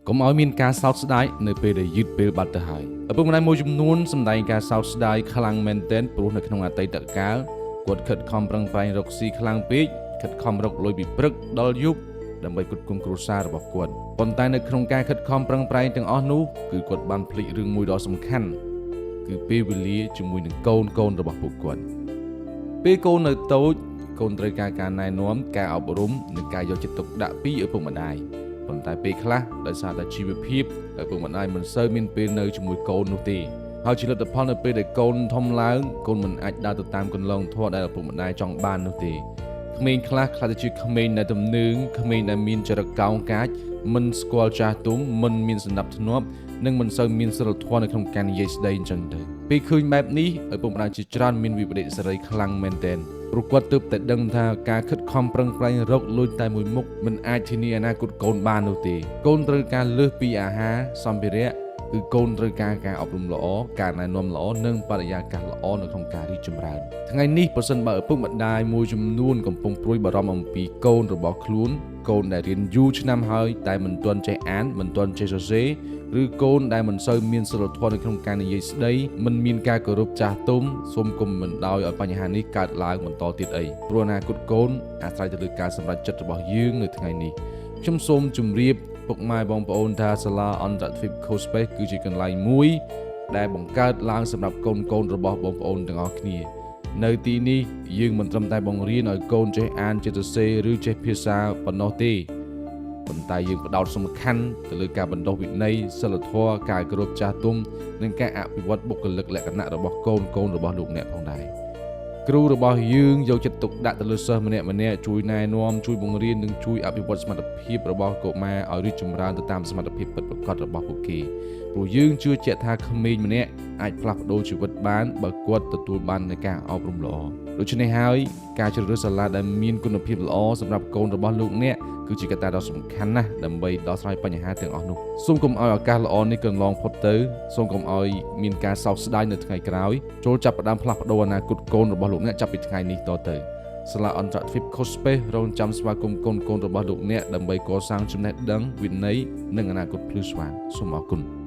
កុំឲ្យមានការសោកស្ដាយនៅពេលដែលយឺតពេលបាត់ទៅហើយឪពុកម្ដាយមួយចំនួនសម្ដែងការសោកស្ដាយខ្លាំងមែនទែនព្រោះនៅក្នុងអតីតកាលគាត់ខិតខំប្រឹងប្រែងរកស៊ីខ្លាំងពេកខិតខំរកលុយពីព្រឹកដល់យប់ដើម្បីផ្គត់ផ្គង់គ្រួសាររបស់គាត់ប៉ុន្តែនៅក្នុងការខិតខំប្រឹងប្រែងទាំងអស់នោះគឺគាត់បានភ្លេចរឿងមួយដ៏សំខាន់គឺពេលវេលាជាមួយនឹងកូនរបស់ពួកគាត់ពេលកូននៅតូចកូនត្រូវការណែនាំការអប់រំនិងការយកចិត្តទុកដាក់ពីឪពុកម្ដាយប៉ុន្តែពេលខ្លះដោយសារតែជីវភាពឪពុកម្ដាយមិនសូវមានពេលនៅជាមួយកូននោះទេហើយជាលទ្ធផលនៅពេលដែលកូនធំឡើងកូនមិនអាចដើរទៅតាមគន្លងធម៌ដែលឪពុកម្ដាយចង់បាននោះទេក្មេងខ្លះទៅជាក្មេងដែលទំនើងក្មេងដែលមានចរិតកោងកាចមិនស្គាល់ចាស់ទុំមិនមានសណ្ដាប់ធ្នាប់និងមិនសូវមានសិលធម៌នៅក្នុងការនិយាយស្ដីអញ្ចឹងទៅពេលឃើញបែបនេះឪពុកម្ដាយជាច្រើនមានវិបដិសារីខ្លាំងមែនទែនព្រោះគាត់ទើបតែដឹងថាការខិតខំប្រឹងប្រែងរកលុយតែមួយមុខមិនអាចធានាអនាគតកូនបាននោះទេកូនត្រូវការលើសពីអាហារសម្ភារៈគឺកូនត្រូវការការអប់រំល្អការណែនាំល្អនិងបរិយាកាសល្អនៅក្នុងការរីកចម្រើនថ្ងៃនេះប្រសិនបើឪពុកម្ដាយមួយចំនួនកំពុងព្រួយបារម្ភអំពីកូនរបស់ខ្លួនកូនដែលរៀនយូរឆ្នាំហើយតែមិនទាន់ចេះអានមិនទាន់ចេះសរសេរឬកូនដែលមិនសូវមានសិលធម៌នៅក្នុងការនិយាយស្ដីមិនមានការគោរពចាស់ទុំសូមកុំមិនដោយឲ្យបញ្ហានេះកើតឡើងបន្តទៀតអីព្រោះអនាគតកូនអាស្រ័យទៅលើការសម្រេចចិត្តរបស់យើងនៅថ្ងៃនេះខ្ញុំសូមជម្រាបពុកម៉ែបងប្អូនថាសាលាអន្តរជាតិ Co-Space គឺជាកន្លែងមួយដែលបង្កើតឡើងសម្រាប់កូនរបស់បងប្អូនទាំងអស់គ្នានៅទីនេះយើងមិនត្រឹមតែបង្រៀនឲ្យកូនចេះអានចេះសរសេរឬចេះភាសាប៉ុណ្ណោះទេប៉ុន្តែយើងផ្ដោតសំខាន់ទៅលើការបណ្ដុះវិន័យសិលធម៌ការគោរពចាស់ទុំនិងការអភិវឌ្ឍបុគ្គលិកលក្ខណៈរបស់កូនរបស់លោកអ្នកផងដែរគ្រូរបស់យើងយកចិត្តទុកដាក់ទៅលើសិស្សម្នាក់ជួយណែនាំជួយបង្រៀននិងជួយអភិវឌ្ឍសមត្ថភាពរបស់កុមារឲ្យរីកចម្រើនទៅតាមសមត្ថភាពពិតប្រាកដរបស់ពួកគេព្រោះយើងជឿជាក់ថាក្មេងម្នាក់អាចផ្លាស់ប្ដូរជីវិតបានបើគាត់ទទួលបាននូវការអប់រំល្អដូច្នេះហើយការជ្រើសរើសសាលាដែលមានគុណភាពល្អសម្រាប់កូនរបស់លោកអ្នកគឺជាកត្តាដ៏សំខាន់ណាស់ដើម្បីដោះស្រាយបញ្ហាទាំងអស់នោះសូមកុំឲ្យឱកាសល្អនេះកន្លងផុតទៅសូមកុំឲ្យមានការសោកស្ដាយនៅថ្ងៃក្រោយចូលចាប់ផ្ដើមផ្លាស់ប្ដូរអនាគតកូនរបស់លោកអ្នកចាប់ពីថ្ងៃនេះតទៅសាលាអន្តរជាតិ Co-Space រងចាំស្វាគមន៍កូនរបស់លោកអ្នកដើម្បីកសាងចំណេះដឹងវិន័យនិងអនាគតភ្លឺស្វាងសូមអរគុណ